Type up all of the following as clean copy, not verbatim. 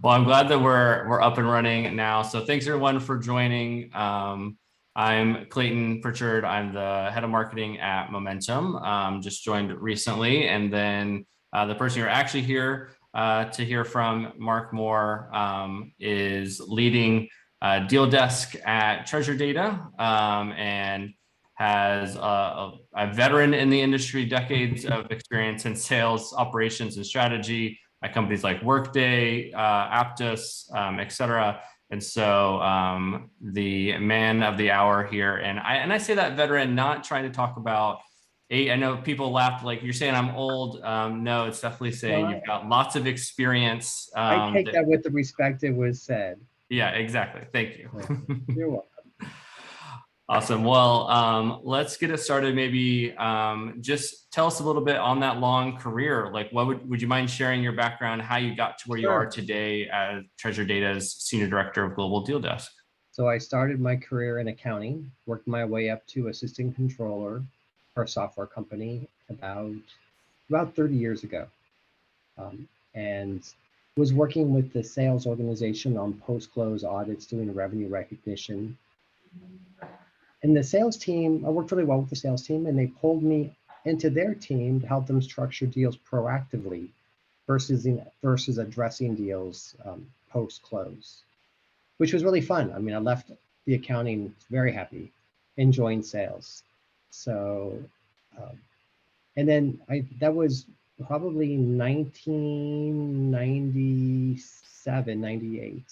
Well, I'm glad that we're up and running now. So thanks everyone for joining. I'm Clayton Pritchard. I'm the head of marketing at Momentum. Just joined recently, and then the person you're actually here to hear from, Mark Moore, is leading deal desk at Treasure Data, and has a veteran in the industry, decades of experience in sales, operations, and strategy at companies like Workday, Aptus, et cetera. And so the man of the hour here, and I say that veteran, not trying to talk about I know people laughed like you're saying I'm old. No, it's definitely saying you've got lots of experience. I take that with the respect it was said. Yeah, exactly. Thank you. You're welcome. Awesome. Well, let's get it started. Maybe just tell us a little bit on that long career. Like, what would you mind sharing your background, how you got to where you are today as Treasure Data's Senior Director of Global Deal Desk? So I started my career in accounting, worked my way up to assistant controller for a software company about 30 years ago, and was working with the sales organization on post-close audits, doing revenue recognition. And the sales team, I worked really well with the sales team, and they pulled me into their team to help them structure deals proactively versus addressing deals post-close, which was really fun. I mean, I left the accounting very happy, enjoying sales. So, and then that was probably 1997, 98.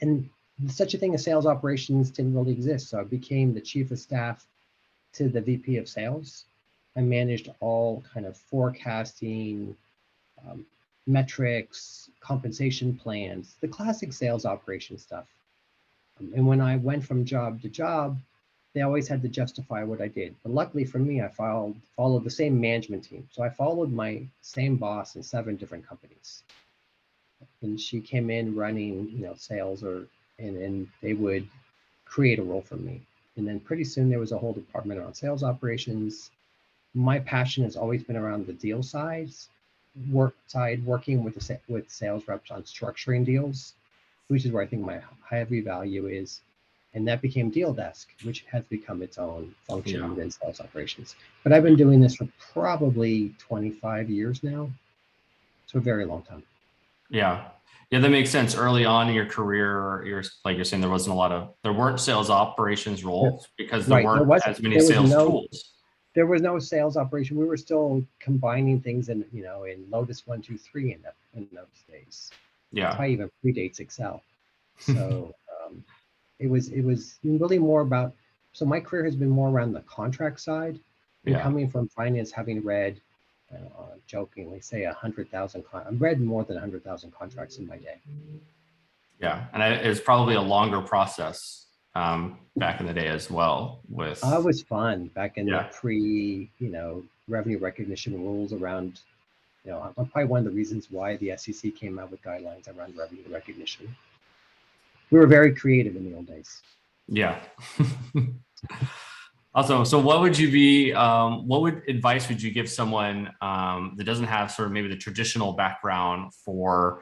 And such a thing as sales operations didn't really exist. So I became the chief of staff to the VP of sales. I managed all kind of forecasting, metrics, compensation plans, the classic sales operation stuff. And when I went from job to job, they always had to justify what I did. But luckily for me, I followed the same management team. So I followed my same boss in 7 different companies. And she came in running, sales and they would create a role for me. And then pretty soon there was a whole department around sales operations. My passion has always been around the deal working with sales reps on structuring deals, which is where I think my heavy value is. And that became Deal Desk, which has become its own function within sales operations. But I've been doing this for probably 25 years now. So a very long time. Yeah, that makes sense. Early on in your career, like you're saying, there weren't sales operations roles because there weren't as many sales tools. There was no sales operation. We were still combining things in Lotus 1, 2, 3 in those days. Yeah, probably even predates Excel. So it was really more about. So my career has been more around the contract side, and coming from finance, having read. Jokingly say 100,000. I've read more than 100,000 contracts in my day. Yeah, and it's probably a longer process back in the day as well. It was fun back in the pre, revenue recognition rules around. I'm probably one of the reasons why the SEC came out with guidelines around revenue recognition. We were very creative in the old days. Yeah. Also, so what advice would you give someone that doesn't have sort of maybe the traditional background for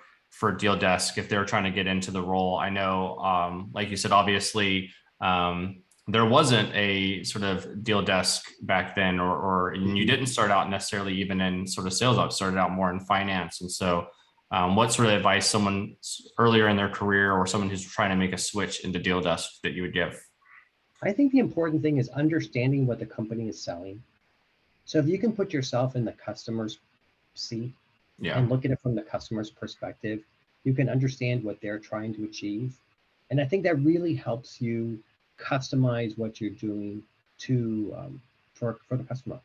Deal Desk if they're trying to get into the role? I know, like you said, obviously there wasn't a sort of Deal Desk back then, or you didn't start out necessarily even in sort of sales ops, started out more in finance. And so what sort of advice someone earlier in their career or someone who's trying to make a switch into Deal Desk that you would give? I think the important thing is understanding what the company is selling. So if you can put yourself in the customer's seat and look at it from the customer's perspective, you can understand what they're trying to achieve. And I think that really helps you customize what you're doing for the customer.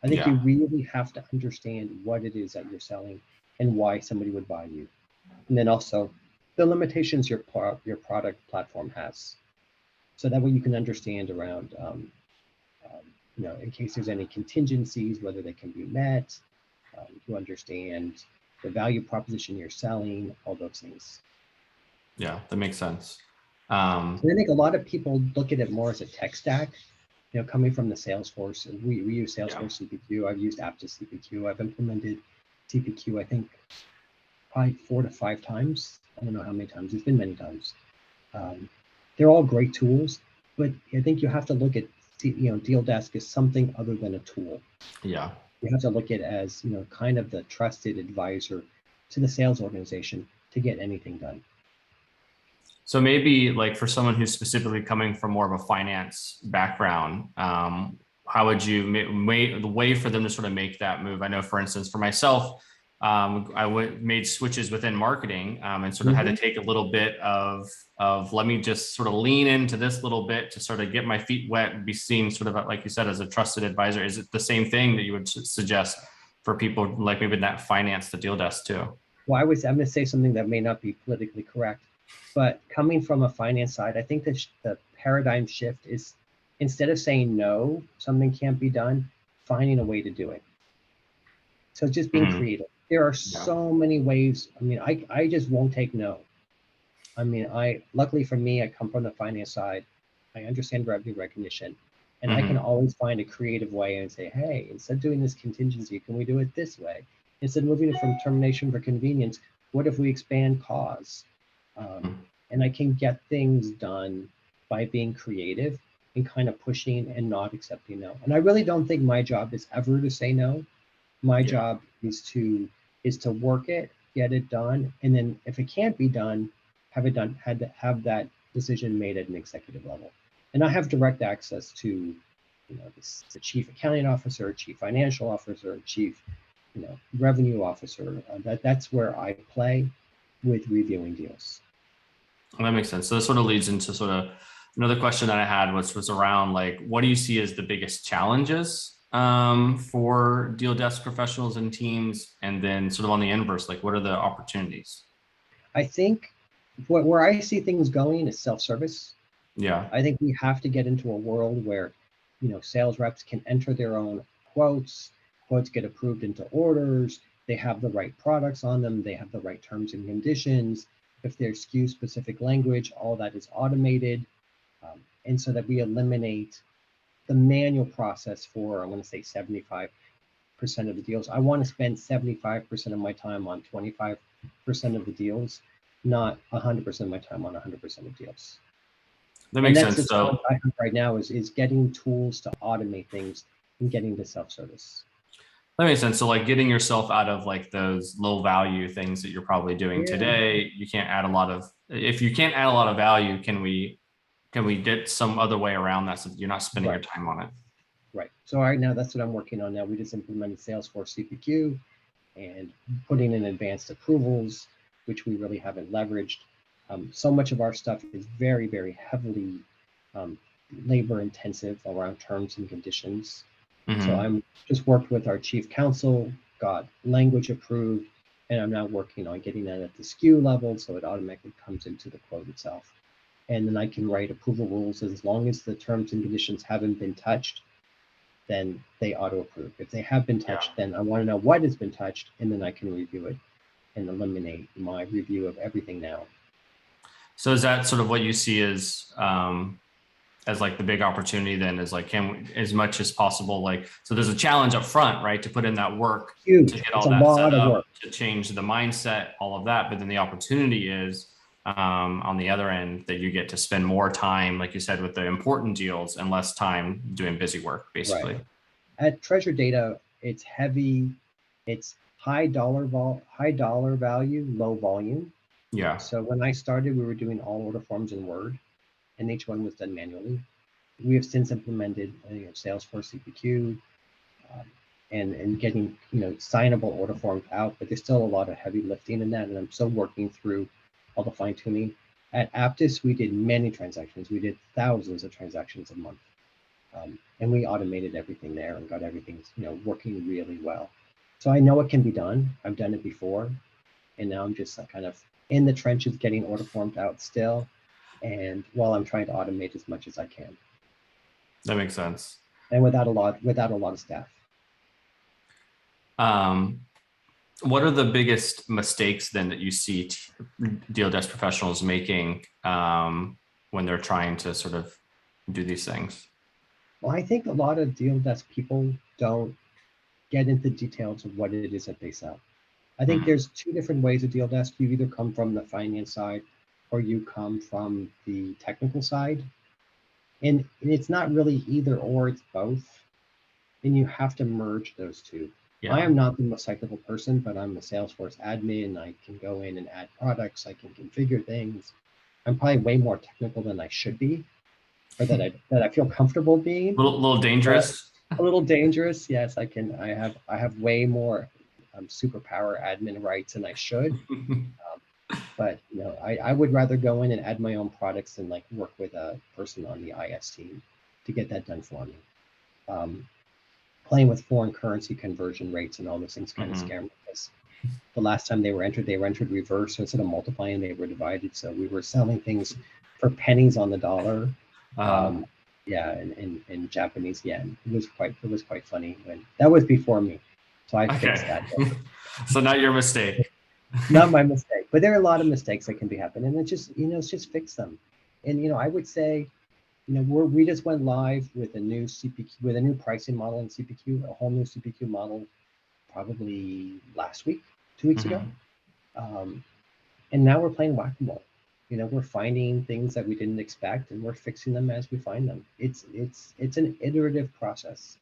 I think you really have to understand what it is that you're selling and why somebody would buy you. And then also the limitations your product platform has. So that way you can understand around, in case there's any contingencies, whether they can be met, you understand the value proposition you're selling, all those things. Yeah, that makes sense. So I think a lot of people look at it more as a tech stack, coming from the Salesforce. We use Salesforce CPQ. I've used Aptus CPQ. I've implemented CPQ, I think, probably 4 to 5 times. I don't know how many times. It's been many times. They're all great tools, but I think you have to look at, Deal Desk as something other than a tool. Yeah. You have to look at it as, kind of the trusted advisor to the sales organization to get anything done. So maybe like for someone who's specifically coming from more of a finance background, how would you the way for them to sort of make that move? I know, for instance, for myself, made switches within marketing and sort of had to take a little bit of let me just sort of lean into this little bit to sort of get my feet wet and be seen sort of, like you said, as a trusted advisor. Is it the same thing that you would suggest for people like maybe that finance the Deal Desk too? Well, I'm going to say something that may not be politically correct, but coming from a finance side, I think that the paradigm shift is, instead of saying no, something can't be done, finding a way to do it. So just being creative. There are so many ways. I mean, I just won't take no. I mean, luckily for me, I come from the finance side. I understand revenue recognition, and I can always find a creative way and say, hey, instead of doing this contingency, can we do it this way? Instead of moving it from termination for convenience, what if we expand cause? And I can get things done by being creative and kind of pushing and not accepting no. And I really don't think my job is ever to say no. My job is to work it, get it done, and then if it can't be done, had to have that decision made at an executive level. And I have direct access to, the chief accounting officer, chief financial officer, chief, revenue officer. That's where I play with reviewing deals. Well, that makes sense. So this sort of leads into sort of another question that I had, which was around like, what do you see as the biggest challenges for Deal Desk professionals and teams? And then sort of on the inverse, like what are the opportunities? I think where I see things going is self-service. Yeah. I think we have to get into a world where, sales reps can enter their own quotes get approved into orders, they have the right products on them, they have the right terms and conditions. If there's SKU specific language, all that is automated. And so that we eliminate the manual process for, I'm going to say 75% of the deals. I want to spend 75% of my time on 25% of the deals, not 100% of my time on 100% of deals. That makes sense. So I have right now is getting tools to automate things and getting to self-service. That makes sense. So like getting yourself out of like those low value things that you're probably doing today, you can't add a lot of, if you can't add a lot of value, can we get some other way around that so that you're not spending your time on it? Right. So right now, that's what I'm working on now. We just implemented Salesforce CPQ and putting in advanced approvals, which we really haven't leveraged. So much of our stuff is very, very heavily labor intensive around terms and conditions. So I'm just worked with our chief counsel, got language approved, and I'm now working on getting that at the SKU level so it automatically comes into the quote itself. And then I can write approval rules as long as the terms and conditions haven't been touched, then they auto approve. If they have been touched, then I want to know what has been touched, and then I can review it and eliminate my review of everything now. So is that sort of what you see as like the big opportunity then, is like, can we, as much as possible, like, so there's a challenge up front, right? To put in that work, huge. To get all that set up, to change the mindset, all of that. But then the opportunity is on the other end that you get to spend more time, like you said, with the important deals and less time doing busy work, basically. Right. At Treasure Data, it's heavy, it's high dollar value, low volume. Yeah. So when I started, we were doing all order forms in Word, and each one was done manually. We have since implemented Salesforce CPQ and getting signable order forms out, but there's still a lot of heavy lifting in that, and I'm still working through all the fine tuning. At Aptus, we did many transactions. We did thousands of transactions a month, and we automated everything there and got everything working really well. So I know it can be done. I've done it before, and now I'm just kind of in the trenches getting order forms out still, and while I'm trying to automate as much as I can. That makes sense. And without a lot of staff. What are the biggest mistakes then that you see Deal Desk professionals making when they're trying to sort of do these things? Well, I think a lot of Deal Desk people don't get into details of what it is that they sell. I think there's two different ways to deal desk. You either come from the finance side or you come from the technical side. And it's not really either or, it's both. And you have to merge those two. Yeah. I am not the most technical person, but I'm a Salesforce admin. I can go in and add products. I can configure things. I'm probably way more technical than I should be, or that I feel comfortable being. A little dangerous. A little dangerous. Yes, I can. I have way more superpower admin rights than I should. But you know, I would rather go in and add my own products than like work with a person on the IS team to get that done for me. Playing with foreign currency conversion rates and all those things kind of scare me, because the last time they were entered reverse. So instead of multiplying, they were divided. So we were selling things for pennies on the dollar. Yeah, in Japanese yen. It was quite funny when that was before me. So I fixed that. So not your mistake. Not my mistake, but there are a lot of mistakes that can be happening, and it's just fix them. And I would say, we just went live with a new CPQ, with a new pricing model in CPQ, a whole new CPQ model, probably last week, 2 weeks ago. And now we're playing whack-a-mole. We're finding things that we didn't expect, and we're fixing them as we find them. It's an iterative process.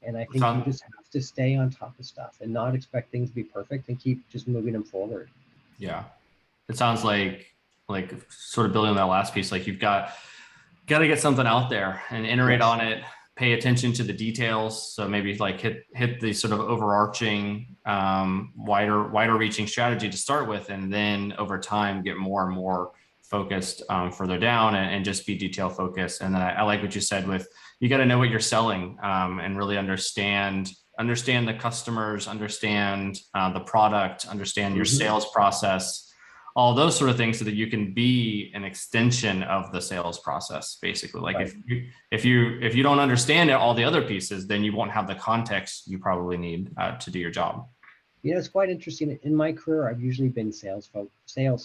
And I think you just have to stay on top of stuff and not expect things to be perfect and keep just moving them forward. Yeah. It sounds like sort of building on that last piece, like you've got to get something out there and iterate on it, pay attention to the details. So maybe like hit the sort of overarching, wider reaching strategy to start with, and then over time get more and more focused further down and just be detail focused. And then I like what you said with, you got to know what you're selling and really understand the customers, understand the product, understand your sales process, all those sort of things, so that you can be an extension of the sales process, basically. Like if you don't understand all the other pieces, then you won't have the context you probably need to do your job. It's quite interesting. In my career, I've usually been sales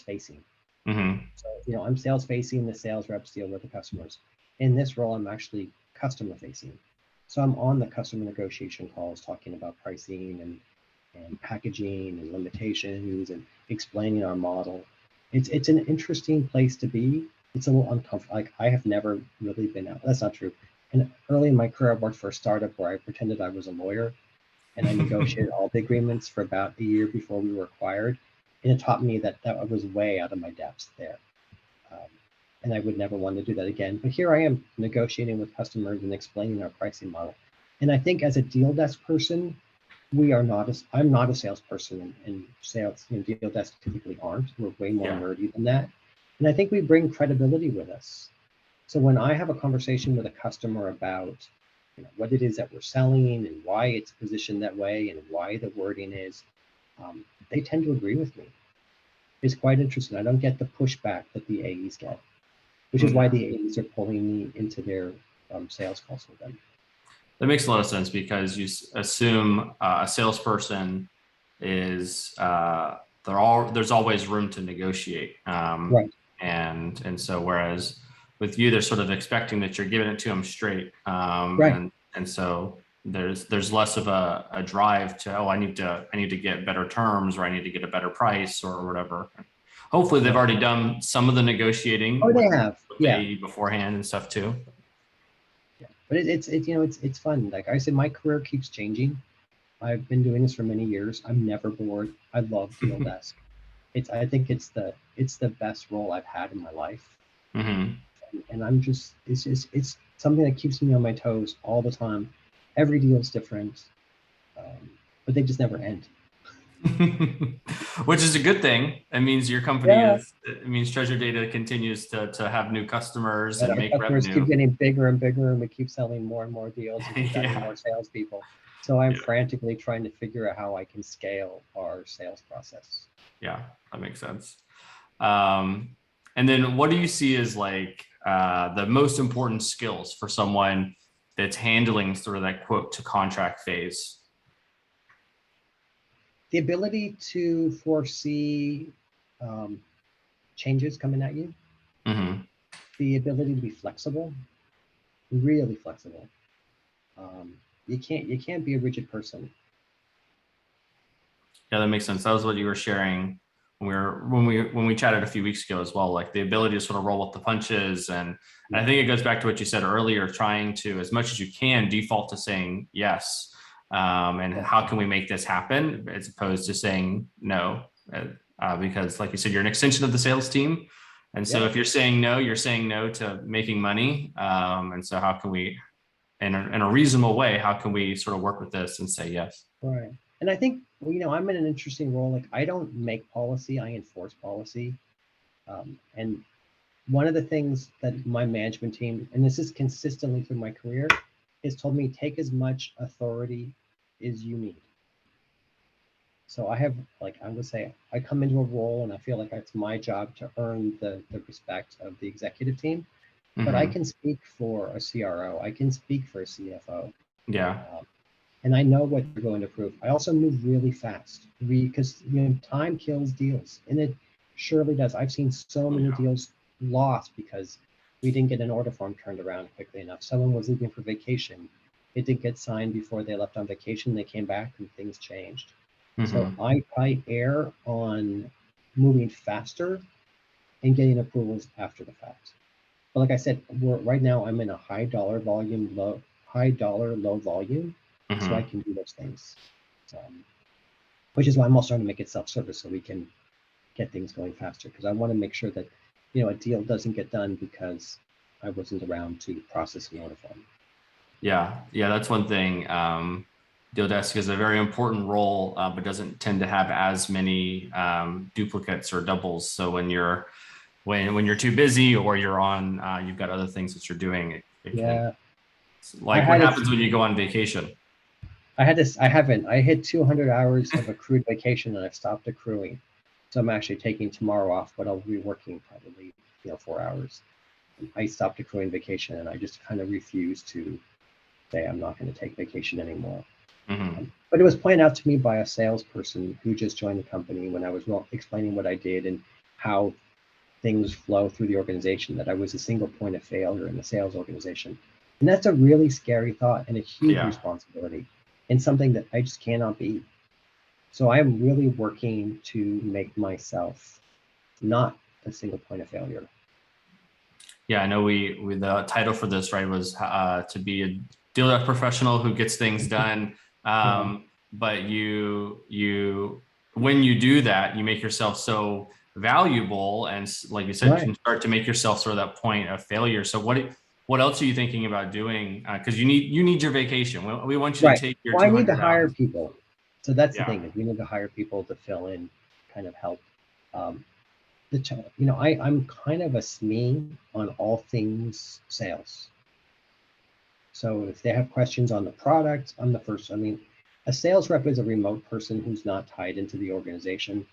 facing. So, I'm sales facing, the sales reps deal with the customers. In this role, I'm actually customer facing. So I'm on the customer negotiation calls talking about pricing and packaging and limitations and explaining our model. It's an interesting place to be. It's a little uncomfortable. Like, I have never really been out. That's not true. And early in my career, I worked for a startup where I pretended I was a lawyer, and I negotiated all the agreements for about a year before we were acquired. And it taught me that was way out of my depths there. And I would never want to do that again. But here I am negotiating with customers and explaining our pricing model. And I think as a deal desk person, I'm not a salesperson, and sales, deal desk typically aren't. We're way more nerdy than that. And I think we bring credibility with us. So when I have a conversation with a customer about what it is that we're selling and why it's positioned that way and why the wording is, they tend to agree with me. It's quite interesting. I don't get the pushback that the AEs get, which is why the AEs are pulling me into their sales calls with them. That makes a lot of sense, because you assume a salesperson is there's always room to negotiate, right? And so whereas with you, they're sort of expecting that you're giving it to them straight, right? And so there's less of a drive to, I need to get better terms, or I need to get a better price, or whatever. Hopefully they've already done some of the negotiating. Oh, they have, beforehand and stuff too. Yeah, but it's fun. Like I said, my career keeps changing. I've been doing this for many years. I'm never bored. I love deal desk. I think it's the best role I've had in my life. And I'm just, it's something that keeps me on my toes all the time. Every deal is different, but they just never end. Which is a good thing. It means your company it means Treasure Data continues to have new customers and make revenue. Keep getting bigger and bigger, and we keep selling more and more deals and keep adding more salespeople. So I'm frantically trying to figure out how I can scale our sales process. Yeah, that makes sense. And then what do you see as like the most important skills for someone that's handling sort of that quote to contract phase? The ability to foresee changes coming at you. The ability to be flexible, really flexible. You can't be a rigid person. Yeah, that makes sense. That was what you were sharing when we chatted a few weeks ago as well, like the ability to sort of roll with the punches. And I think it goes back to what you said earlier, trying to, as much as you can, default to saying yes. And how can we make this happen, as opposed to saying no, because like you said, you're an extension of the sales team. And so if you're saying no, you're saying no to making money. And so how can we, in a reasonable way, how can we sort of work with this and say yes? Right. And I think, well, I'm in an interesting role. Like, I don't make policy, I enforce policy. And one of the things that my management team, and this is consistently through my career, has told me, take as much authority as you need. So I have, like, I'm gonna say, I come into a role and I feel like it's my job to earn the respect of the executive team. But I can speak for a CRO, I can speak for a CFO. Yeah. And I know what they're going to prove. I also move really fast because time kills deals, and it surely does. I've seen so many deals lost because we didn't get an order form turned around quickly enough. Someone was leaving for vacation. It didn't get signed before they left on vacation. They came back and things changed. So I err on moving faster and getting approvals after the fact. But like I said, right now I'm in a high dollar, low volume. So I can do those things, which is why I'm also trying to make it self-service so we can get things going faster. Because I want to make sure that a deal doesn't get done because I wasn't around to process an order form. Yeah, that's one thing. Deal desk is a very important role, but doesn't tend to have as many duplicates or doubles. So when you're too busy or you're on, you've got other things that you're doing. Like what happens when you go on vacation? I hit 200 hours of accrued vacation and I've stopped accruing. So I'm actually taking tomorrow off, but I'll be working probably 4 hours. I stopped accruing vacation and I just kind of refused to say I'm not going to take vacation anymore. But it was pointed out to me by a salesperson who just joined the company when I was explaining what I did and how things flow through the organization, that I was a single point of failure in the sales organization. And that's a really scary thought and a huge responsibility, and something that I just cannot be. So I'm really working to make myself not a single point of failure. Yeah, I know we the title for this, right, was to be a deal desk professional who gets things done. But you when you do that, you make yourself so valuable, and like you said, you can start to make yourself sort of that point of failure. So what else are you thinking about doing? Because you need your vacation. We want you to take your. Well, I need to hire people. So that's the thing, is we need to hire people to fill in, kind of help. I'm kind of a SME on all things sales. So if they have questions on the product, I'm the first. I mean, a sales rep is a remote person who's not tied into the organization.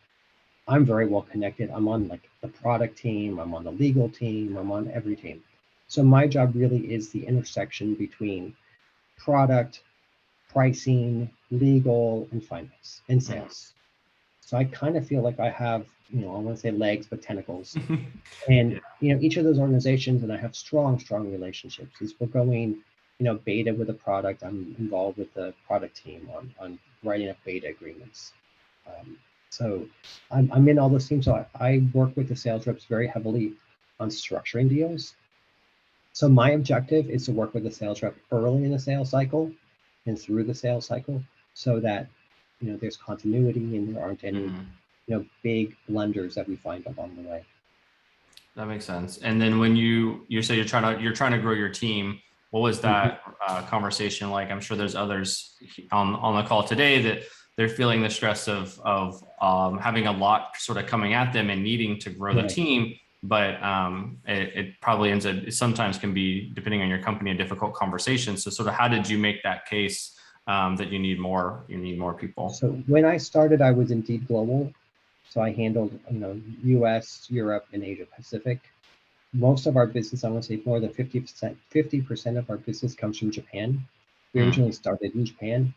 I'm very well connected. I'm on like the product team, I'm on the legal team, I'm on every team. So my job really is the intersection between product, pricing, legal, and finance, and sales. So I kind of feel like I have, I want to say legs, but tentacles. And, each of those organizations, and I have strong relationships. As we're going, beta with a product, I'm involved with the product team on writing up beta agreements. So I'm in all those teams. So I work with the sales reps very heavily on structuring deals. So my objective is to work with the sales rep early in the sales cycle and through the sales cycle, so that there's continuity and there aren't any big blunders that we find along the way. That makes sense. And then when you say you're trying to grow your team, what was that conversation like? I'm sure there's others on the call today that they're feeling the stress of having a lot sort of coming at them and needing to grow the team. But it probably it sometimes can be, depending on your company, a difficult conversation. So sort of how did you make that case that you need more people? So when I started, I was Indeed Global. So I handled, US, Europe, and Asia Pacific. Most of our business, I want to say more than 50% of our business comes from Japan. We originally started in Japan,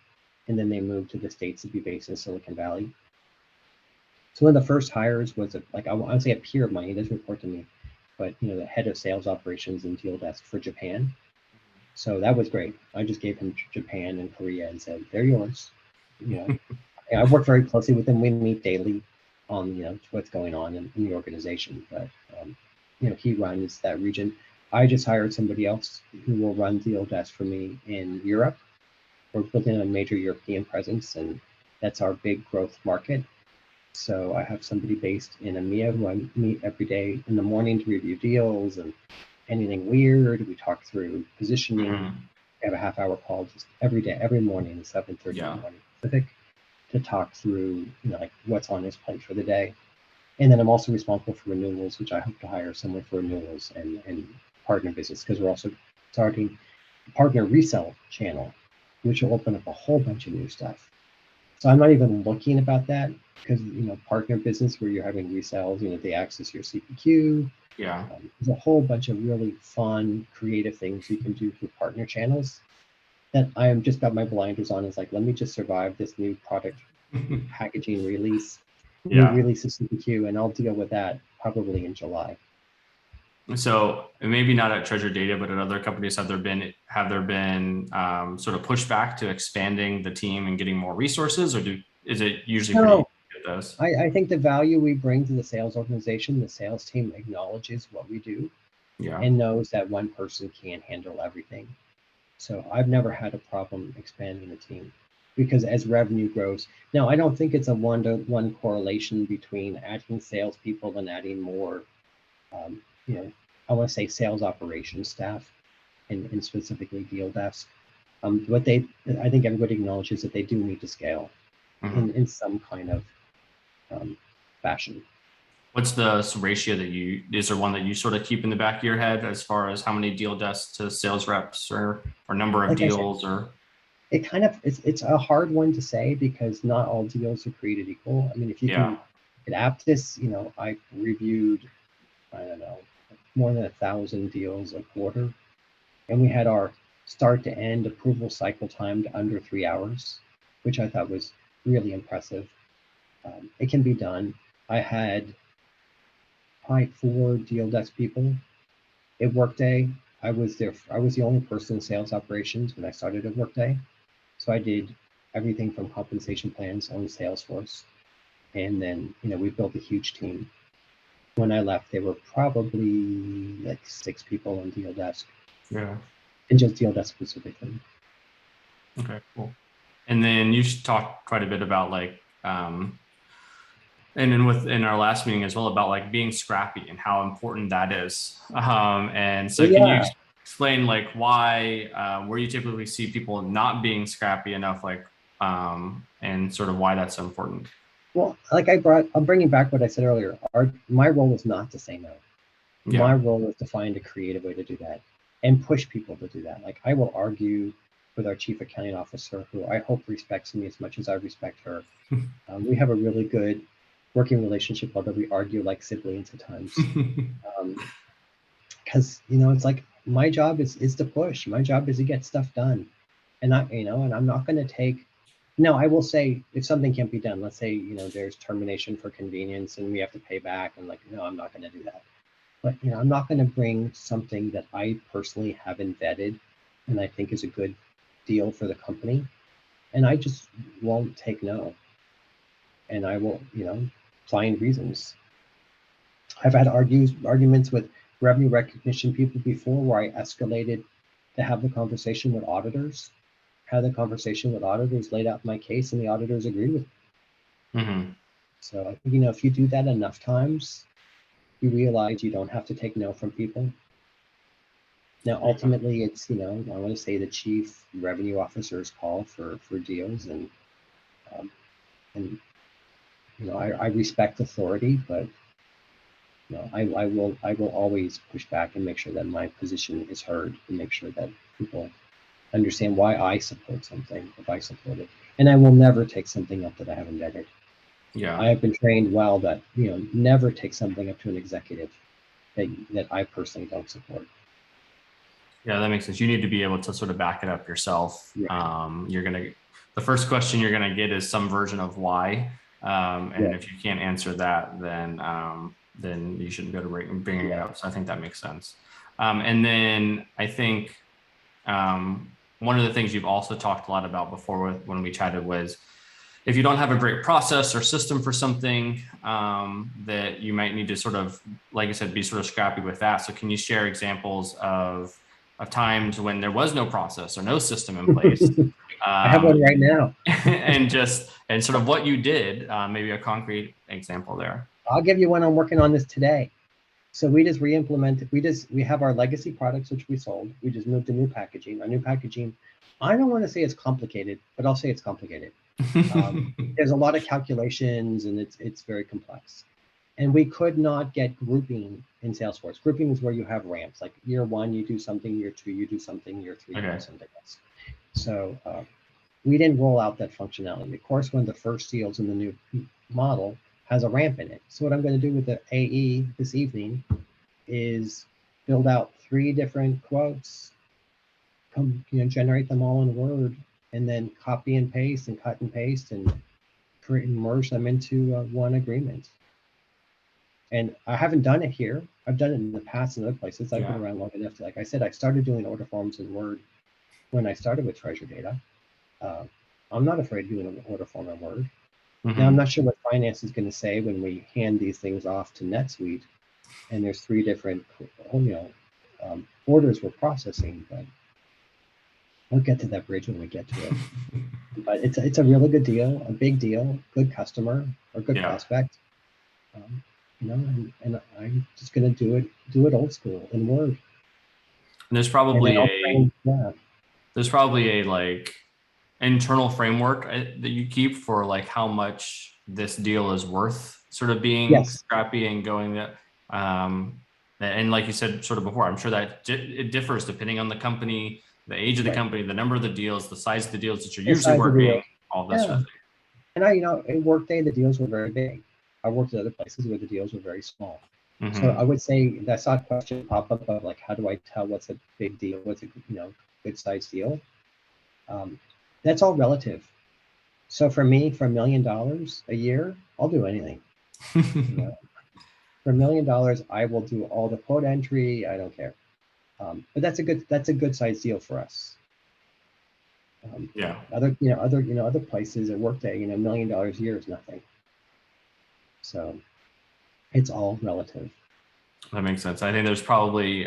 and then they moved to the States to be based in Silicon Valley. So one of the first hires was I want to say a peer of mine. He doesn't report to me, but the head of sales operations and deal desk for Japan. So that was great. I just gave him Japan and Korea and said, "They're yours." I work very closely with him. We meet daily on what's going on in the organization. But he runs that region. I just hired somebody else who will run deal desk for me in Europe. We're building a major European presence, and that's our big growth market. So I have somebody based in EMEA who I meet every day in the morning to review deals and anything weird. We talk through positioning. I have a half-hour call just every day, every morning at 7:30 in the morning Pacific, to talk through like what's on his plate for the day. And then I'm also responsible for renewals, which I hope to hire someone for renewals and partner business, because we're also starting a partner resell channel, which will open up a whole bunch of new stuff. So I'm not even looking about that, because partner business where you're having resells, they access your CPQ. Yeah. There's a whole bunch of really fun, creative things you can do through partner channels that I am just got my blinders on. Is like, let me just survive this new product packaging release, new release of CPQ, and I'll deal with that probably in July. So maybe not at Treasure Data, but at other companies, have there been sort of pushback to expanding the team and getting more resources, or is it usually pretty good? I think the value we bring to the sales organization, the sales team acknowledges what we do, and knows that one person can't handle everything. So I've never had a problem expanding the team, because as revenue grows, now I don't think it's a one-to-one correlation between adding salespeople and adding more, I want to say sales operations staff, and specifically deal desk. But I think everybody acknowledges that they do need to scale in some kind of fashion. What's the ratio is there one that you sort of keep in the back of your head as far as how many deal desks to sales reps or number of like deals? It's a hard one to say, because not all deals are created equal. I mean, if you can at Aptus, I reviewed, I don't know, more than 1,000 deals a quarter, and we had our start to end approval cycle time to under 3 hours, which I thought was really impressive. It can be done. I had probably 4 deal desk people at Workday. I was the only person in sales operations when I started at Workday. So I did everything from compensation plans on Salesforce. And then, we built a huge team. When I left, there were probably like 6 people on deal desk. Yeah. And just deal desk specifically. Okay, cool. And then you talked quite a bit about like, and then in our last meeting as well, about like being scrappy and how important that is. And so can you explain like why, where you typically see people not being scrappy enough, like, and sort of why that's so important? Well, like I'm bringing back what I said earlier. My role is not to say no. My role is to find a creative way to do that and push people to do that. Like, I will argue with our chief accounting officer, who I hope respects me as much as I respect her. We have a really good working relationship, although we argue like siblings at times. Because it's like, my job is to push. My job is to get stuff done, and I'm not going to take. No, I will say, if something can't be done, let's say there's termination for convenience and we have to pay back, and like, no, I'm not going to do that. But I'm not going to bring something that I personally have vetted and I think is a good deal for the company, and I just won't take no. And I will, find reasons. I've had arguments with revenue recognition people before, where I escalated to have the conversation with auditors. Had the conversation with auditors, laid out my case, and the auditors agreed with me. So I think, if you do that enough times, you realize you don't have to take no from people. Now, ultimately, it's, I want to say the chief revenue officer's call for deals, and I respect authority, but I will always push back and make sure that my position is heard, and make sure that people understand why I support something, if I support it. And I will never take something up that I haven't vetted. I have been trained well that never take something up to an executive that I personally don't support. Yeah, that makes sense. You need to be able to sort of back it up yourself. The first question you're gonna get is some version of why, and if you can't answer that, then you shouldn't go to bringing it up. So I think that makes sense. And then I think one of the things you've also talked a lot about before when we chatted was if you don't have a great process or system for something, that you might need to sort of, like I said, be sort of scrappy with that. So can you share examples of times when there was no process or no system in place? I have one right now. and sort of what you did, maybe a concrete example there. I'll give you one. I'm working on this today. So we just re-implemented, we have our legacy products, which we sold. We just moved to new packaging. Our new packaging, I don't want to say it's complicated, but I'll say it's complicated. There's a lot of calculations and it's very complex. And we could not get grouping in Salesforce. Grouping is where you have ramps, like year 1, you do something, year 2, you do something, year 3, you do something else. So we didn't roll out that functionality. Of course, one of the first deals in the new model has a ramp in it. So what I'm going to do with the AE this evening is build out 3 different quotes, generate them all in Word, and then copy and paste and cut and paste and merge them into one agreement. And I haven't done it here. I've done it in the past in other places. I've been around long enough to, like I said, I started doing order forms in Word when I started with Treasure Data. I'm not afraid of doing an order form in Word. Now, I'm not sure what finance is going to say when we hand these things off to NetSuite, and there's 3 different, orders we're processing, but we'll get to that bridge when we get to it. But it's a really good deal, a big deal, good customer or good prospect, and I'm just going to do it old school in Word. And there's probably a like internal framework that you keep for like how much this deal is worth sort of being scrappy and going that and like you said sort of before, I'm sure that it differs depending on the company, the age of the company, the number of the deals, the size of the deals that you're usually working, all this sort of thing. And in Workday, the deals were very big. I worked at other places where the deals were very small. So I would say that's not a question pop up of like, how do I tell what's a big deal, what's a good size deal? That's all relative. So for me, for $1 million a year, I'll do anything. For $1 million, I will do all the quote entry. I don't care. But that's a good size deal for us. Other places at Workday, $1 million a year is nothing. So it's all relative. That makes sense. I think there's probably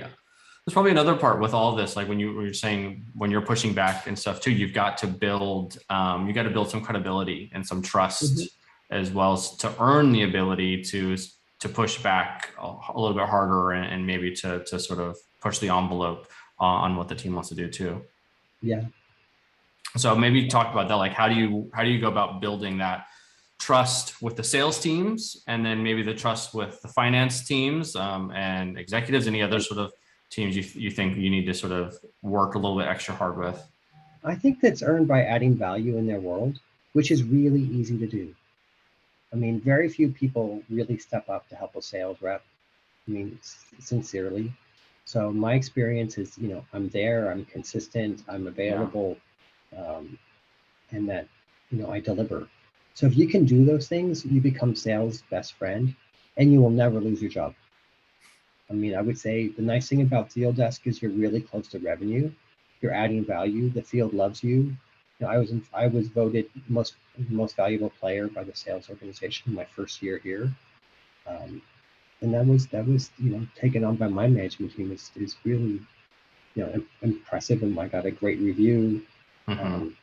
another part with all this, like when you're saying when you're pushing back and stuff too, you've got to build some credibility and some trust as well as to earn the ability to push back a little bit harder and maybe to sort of push the envelope on what the team wants to do too. Yeah. So maybe talk about that. Like, how do you go about building that trust with the sales teams, and then maybe the trust with the finance teams and executives, any other sort of teams you think you need to sort of work a little bit extra hard with? I think that's earned by adding value in their world, which is really easy to do. I mean, very few people really step up to help a sales rep. I mean, sincerely. So my experience is, I'm there, I'm consistent, I'm available, and that, I deliver. So if you can do those things, you become sales' best friend, and you will never lose your job. I mean, I would say the nice thing about Deal Desk is you're really close to revenue. You're adding value. The field loves you. I was voted most valuable player by the sales organization my first year here, and that was taken on by my management team is really impressive, and I got a great review. And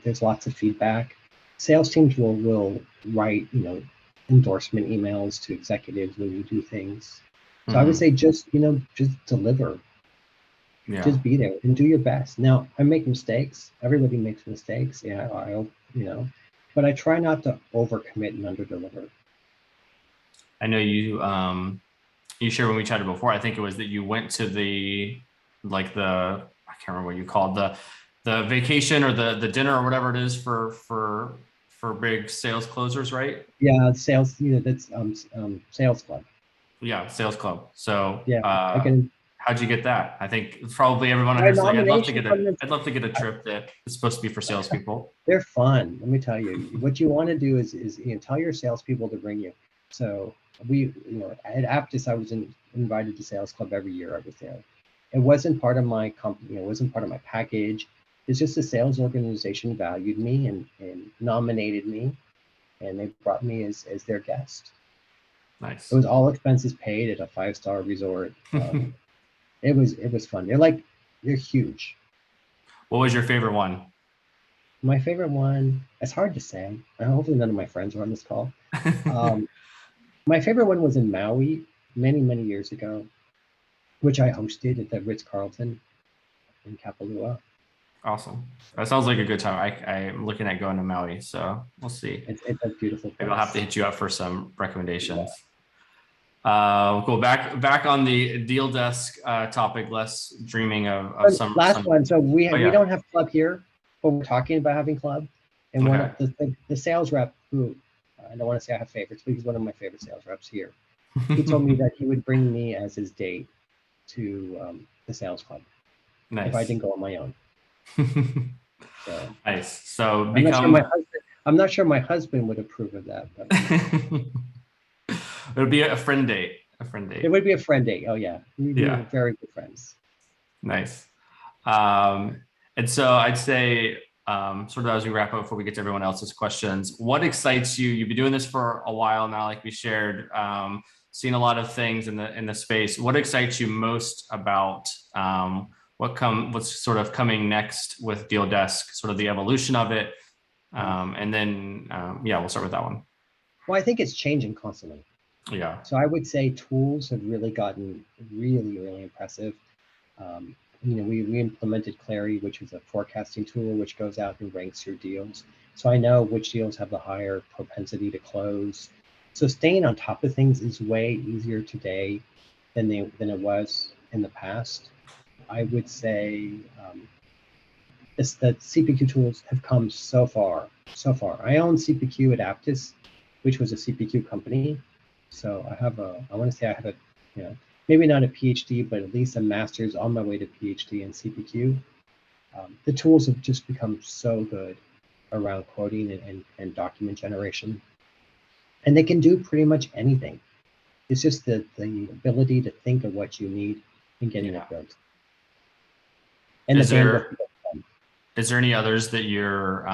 there's lots of feedback. Sales teams will write endorsement emails to executives when you do things. So I would say just deliver. Just be there and do your best. Now, I make mistakes. Everybody makes mistakes. But I try not to overcommit and underdeliver. I know you shared when we chatted before, I think it was that you went to I can't remember what you called the vacation or the dinner or whatever it is for big sales closers, right? Yeah, sales, that's sales club. Yeah, sales club. So yeah, how'd you get that? I think probably everyone understands. Like, I'd love to get a trip that is supposed to be for salespeople. They're fun. Let me tell you, what you want to do is tell your salespeople to bring you. So we, at Aptus, I was invited to sales club every year. I was there. It wasn't part of my company. It wasn't part of my package. it's just the sales organization valued me and nominated me, and they brought me as their guest. Nice. It was all expenses paid at a 5-star resort. It was fun. They're huge. What was your favorite one? My favorite one, it's hard to say. Hopefully none of my friends are on this call. My favorite one was in Maui many, many years ago, which I hosted at the Ritz-Carlton in Kapalua. Awesome. That sounds like a good time. I'm looking at going to Maui, so we'll see. It's a beautiful place. Maybe I'll have to hit you up for some recommendations. Yeah. We'll go back on the deal desk topic, less dreaming of some last one. So we don't have club here, but we're talking about having club. And one of the sales rep, who I don't want to say I have favorites, but he's one of my favorite sales reps here. He told me that he would bring me as his date to the sales club. Nice. If I didn't go on my own. So, nice. So I'm not sure my husband would approve of that. But it would be a friend date. It would be a friend date. Oh yeah, we'd be very good friends. Nice. And so I'd say, sort of as we wrap up before we get to everyone else's questions, what excites you? You've been doing this for a while now, like we shared, seen a lot of things in the space. What excites you most about what's sort of coming next with Deal Desk, sort of the evolution of it? And then, we'll start with that one. Well, I think it's changing constantly. Yeah. So I would say tools have really gotten really, really impressive. We implemented Clary, which is a forecasting tool, which goes out and ranks your deals. So I know which deals have the higher propensity to close. So staying on top of things is way easier today than it was in the past. I would say that CPQ tools have come so far. I own CPQ at Aptus, which was a CPQ company. So I want to say I have maybe not a PhD, but at least a master's on my way to PhD in CPQ. The tools have just become so good around quoting and document generation. And they can do pretty much anything. It's just the ability to think of what you need and getting it built. And is there any others that you're,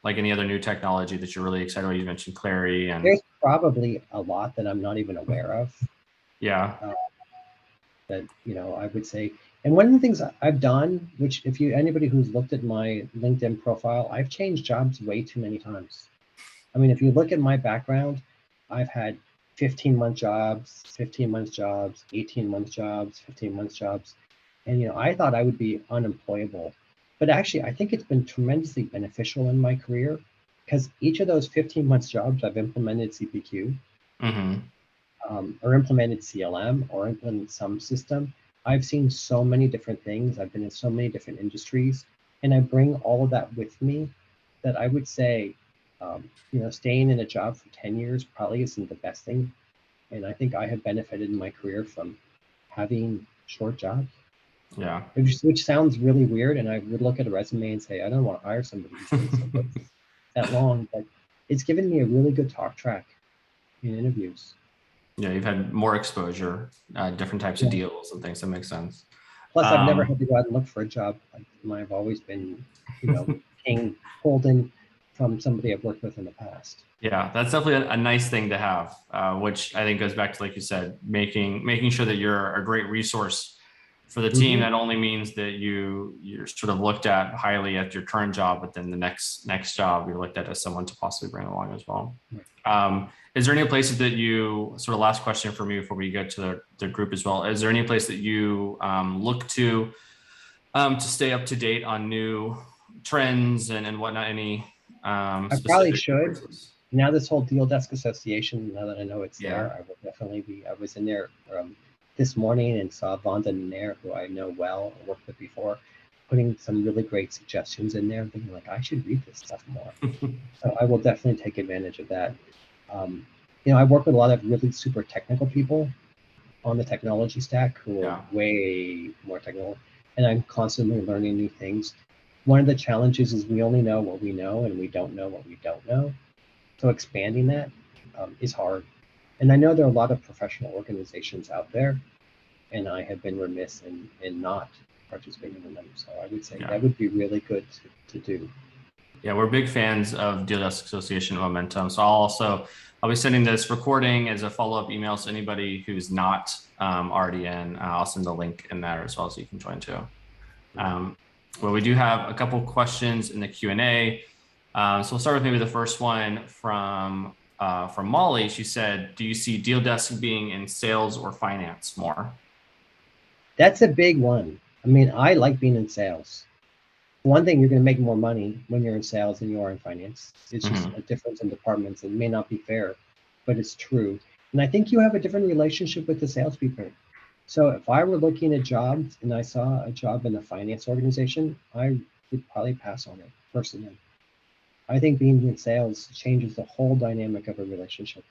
like any other new technology that you're really excited about? You mentioned Clary. And there's probably a lot that I'm not even aware of. Yeah. That, I would say, and one of the things I've done, which anybody who's looked at my LinkedIn profile, I've changed jobs way too many times. I mean, if you look at my background, I've had 15-month jobs, 15-month jobs, 18-month jobs, 15-month jobs. And, I thought I would be unemployable. But actually, I think it's been tremendously beneficial in my career because each of those 15-month jobs, I've implemented CPQ or implemented CLM or implemented some system. I've seen so many different things. I've been in so many different industries, and I bring all of that with me that I would say, staying in a job for 10 years probably isn't the best thing. And I think I have benefited in my career from having short jobs. Yeah. Which sounds really weird. And I would look at a resume and say, I don't want to hire somebody who's that long, but it's given me a really good talk track in interviews. Yeah, you've had more exposure, different types of deals and things. That makes sense. Plus, I've never had to go out and look for a job. I've always been, being pulled in from somebody I've worked with in the past. Yeah, that's definitely a nice thing to have, which I think goes back to, like you said, making sure that you're a great resource for the team. That only means that you're sort of looked at highly at your current job, but then the next job you're looked at as someone to possibly bring along as well. Is there any places that you, sort of last question for me before we get to the group as well, is there any place that you look to stay up to date on new trends and whatnot? Any I probably should. places? Now this whole Deal Desk Association, now that I know it's there, I will definitely be. I was in there this morning and saw Vonda Nair, who I know well, worked with before, putting some really great suggestions in there. I'm thinking like, I should read this stuff more. So I will definitely take advantage of that. I work with a lot of really super technical people on the technology stack who are way more technical, and I'm constantly learning new things. One of the challenges is we only know what we know and we don't know what we don't know. So expanding that is hard. And I know there are a lot of professional organizations out there, and I have been remiss in not participating in them. So I would say that would be really good to do. Yeah, we're big fans of Deal Desk Association Momentum. So I'll be sending this recording as a follow-up email to anybody who's not already in. I'll send the link in there as well, so you can join too. Well, we do have a couple questions in the Q&A. So we'll start with maybe the first one from Molly. She said, do you see Deal Desk being in sales or finance more? That's a big one. I mean, I like being in sales. One thing, you're going to make more money when you're in sales than you are in finance. It's just a difference in departments. It may not be fair, but it's true. And I think you have a different relationship with the salespeople. So if I were looking at jobs and I saw a job in the finance organization, I would probably pass on it personally. I think being in sales changes the whole dynamic of a relationship.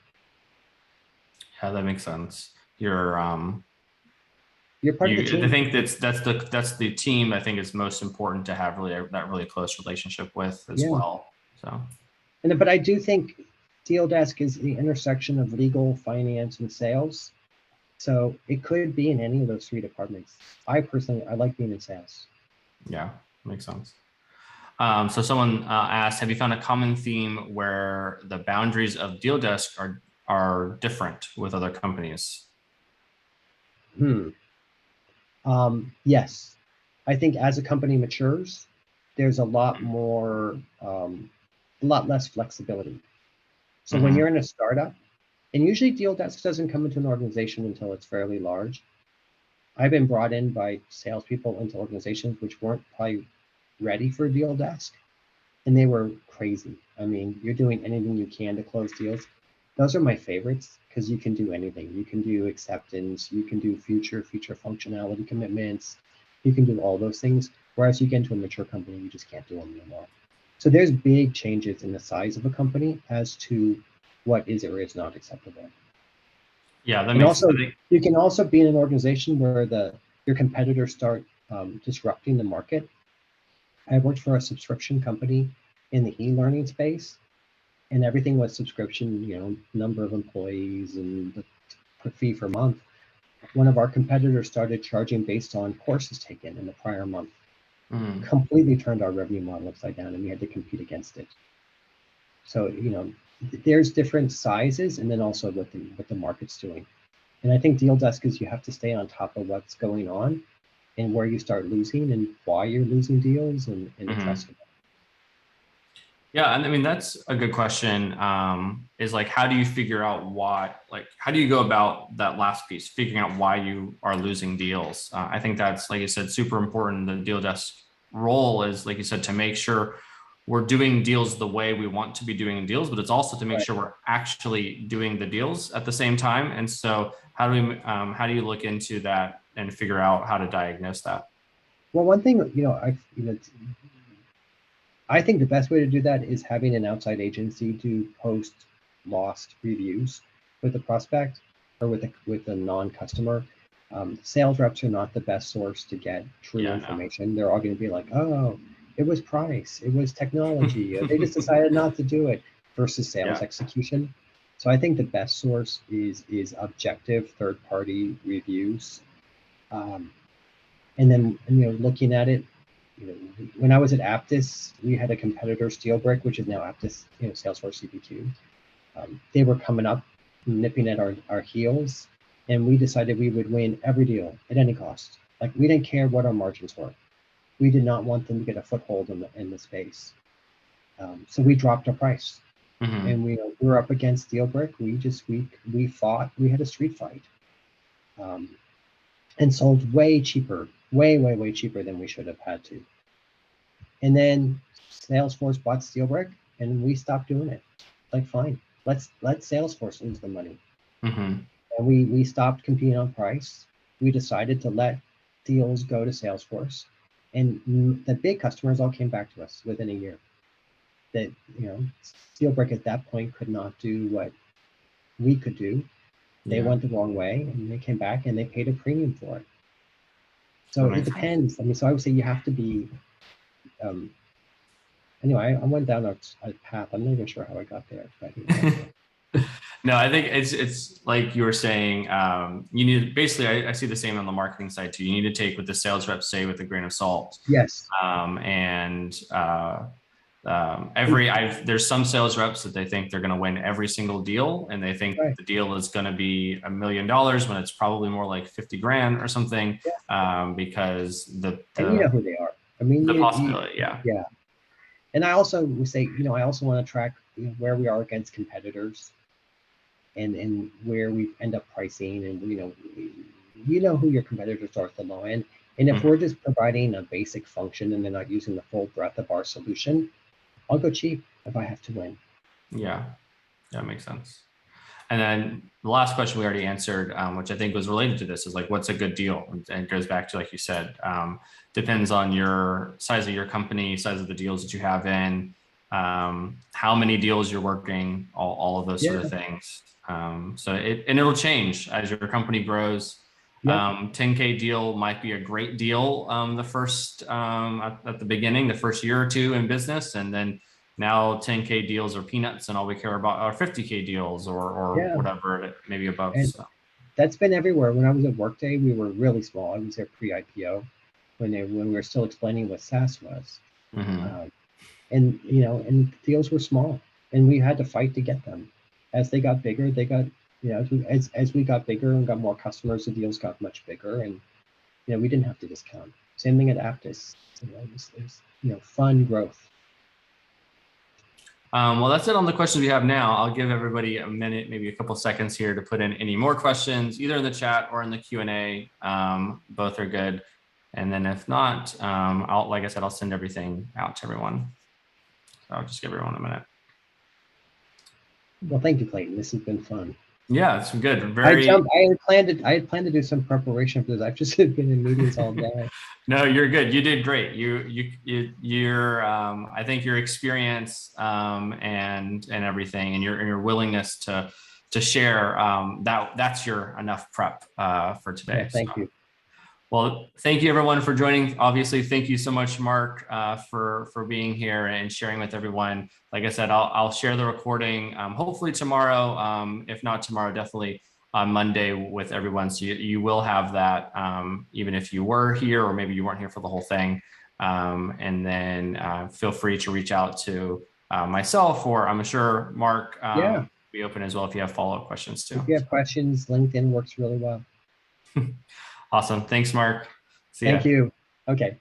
Yeah, that makes sense. You're part of the team. I think that's the team I think is most important to have that really close relationship with as well. So, but I do think Deal Desk is the intersection of legal, finance, and sales. So it could be in any of those three departments. I like being in sales. Yeah, makes sense. So someone asked, have you found a common theme where the boundaries of Deal Desk are different with other companies? Yes. I think as a company matures, there's a lot more, a lot less flexibility. So when you're in a startup, and usually Deal Desk doesn't come into an organization until it's fairly large. I've been brought in by salespeople into organizations which weren't probably ready for Deal Desk, and they were crazy. I mean, you're doing anything you can to close deals. Those are my favorites because you can do anything. You can do acceptance, you can do future functionality commitments, you can do all those things. Whereas you get into a mature company, you just can't do them anymore. So there's big changes in the size of a company as to what is or is not acceptable. Yeah, that makes sense. You can also be in an organization where your competitors start disrupting the market. I worked for a subscription company in the e-learning space, and everything was subscription, number of employees and the fee per month. One of our competitors started charging based on courses taken in the prior month. Completely turned our revenue model upside down, and we had to compete against it. So, there's different sizes, and then also what the market's doing. And I think Deal Desk is you have to stay on top of what's going on and where you start losing and why you're losing deals and trust. Yeah, and I mean, that's a good question. Is like, how do you figure out how do you go about that last piece, figuring out why you are losing deals? I think that's, like you said, super important. The Deal Desk role is, like you said, to make sure we're doing deals the way we want to be doing deals, but it's also to make sure we're actually doing the deals at the same time. And so how do you look into that and figure out how to diagnose that? Well, one thing, I think the best way to do that is having an outside agency do post-lost reviews with the prospect or with a non-customer. Sales reps are not the best source to get true information. They're all going to be like, oh, it was price, it was technology, they just decided not to do it, versus sales execution. So I think the best source is objective third-party reviews. And then, looking at it, when I was at Aptus, we had a competitor, SteelBrick, which is now Aptus, Salesforce CPQ. They were coming up, nipping at our heels, and we decided we would win every deal at any cost. Like, we didn't care what our margins were. We did not want them to get a foothold in the space. So we dropped our price. And we were up against SteelBrick. We fought, we had a street fight. And sold way cheaper, way cheaper than we should have had to. And then Salesforce bought SteelBrick, and we stopped doing it. Like, fine, let Salesforce lose the money. And we stopped competing on price. We decided to let deals go to Salesforce, and the big customers all came back to us within a year. That SteelBrick at that point could not do what we could do. They went the wrong way, and they came back and they paid a premium for it. So it depends. I mean, so I would say you have to be. Anyway, I went down a path. I'm not even sure how I got there. But, No, I think it's like you were saying, you need basically, I see the same on the marketing side too. You need to take what the sales reps say with a grain of salt. Yes. And there's some sales reps that they think they're going to win every single deal, and they think Right. the deal is going to be $1 million when it's probably more like 50 grand or something. Yeah. Because and you know who they are. I mean, the possibility, yeah. Yeah. And I also would say, I also want to track where we are against competitors, and where we end up pricing, and who your competitors are at the low end. And if we're just providing a basic function and they're not using the full breadth of our solution, I'll go cheap if I have to win. Yeah, that makes sense. And then the last question we already answered, which I think was related to this, is like, what's a good deal? And it goes back to, like you said, depends on your size of your company, size of the deals that you have in, how many deals you're working, all of those sort of things. So it'll change as your company grows. 10K deal might be a great deal the first at the beginning, the first year or two in business, and then now 10K deals are peanuts, and all we care about are 50K deals or whatever, maybe above. And that's been everywhere. When I was at Workday, we were really small. I was there pre-IPO when we were still explaining what SaaS was. And deals were small, and we had to fight to get them. As they got bigger, as we got bigger and got more customers, the deals got much bigger, and we didn't have to discount. Same thing at Aptus. It was fun growth. Well, that's it on the questions we have now. I'll give everybody a minute, maybe a couple seconds here to put in any more questions, either in the chat or in the Q&A. Both are good. And then if not, like I said, I'll send everything out to everyone. So I'll just give everyone a minute. Well, thank you, Clayton. This has been fun. Yeah, it's been good. I had planned to do some preparation for this. I've just been in meetings all day. No, you're good. You did great. You're I think your experience and everything, and your willingness to share that's your enough prep for today. Thank you. Well, thank you everyone for joining. Obviously, thank you so much, Mark, for being here and sharing with everyone. Like I said, I'll share the recording hopefully tomorrow. If not tomorrow, definitely on Monday with everyone. So you will have that even if you were here, or maybe you weren't here for the whole thing. And then feel free to reach out to myself, or I'm sure Mark be open as well if you have follow-up questions too. If you have questions, LinkedIn works really well. Awesome. Thanks, Mark. See ya. Thank you. Okay.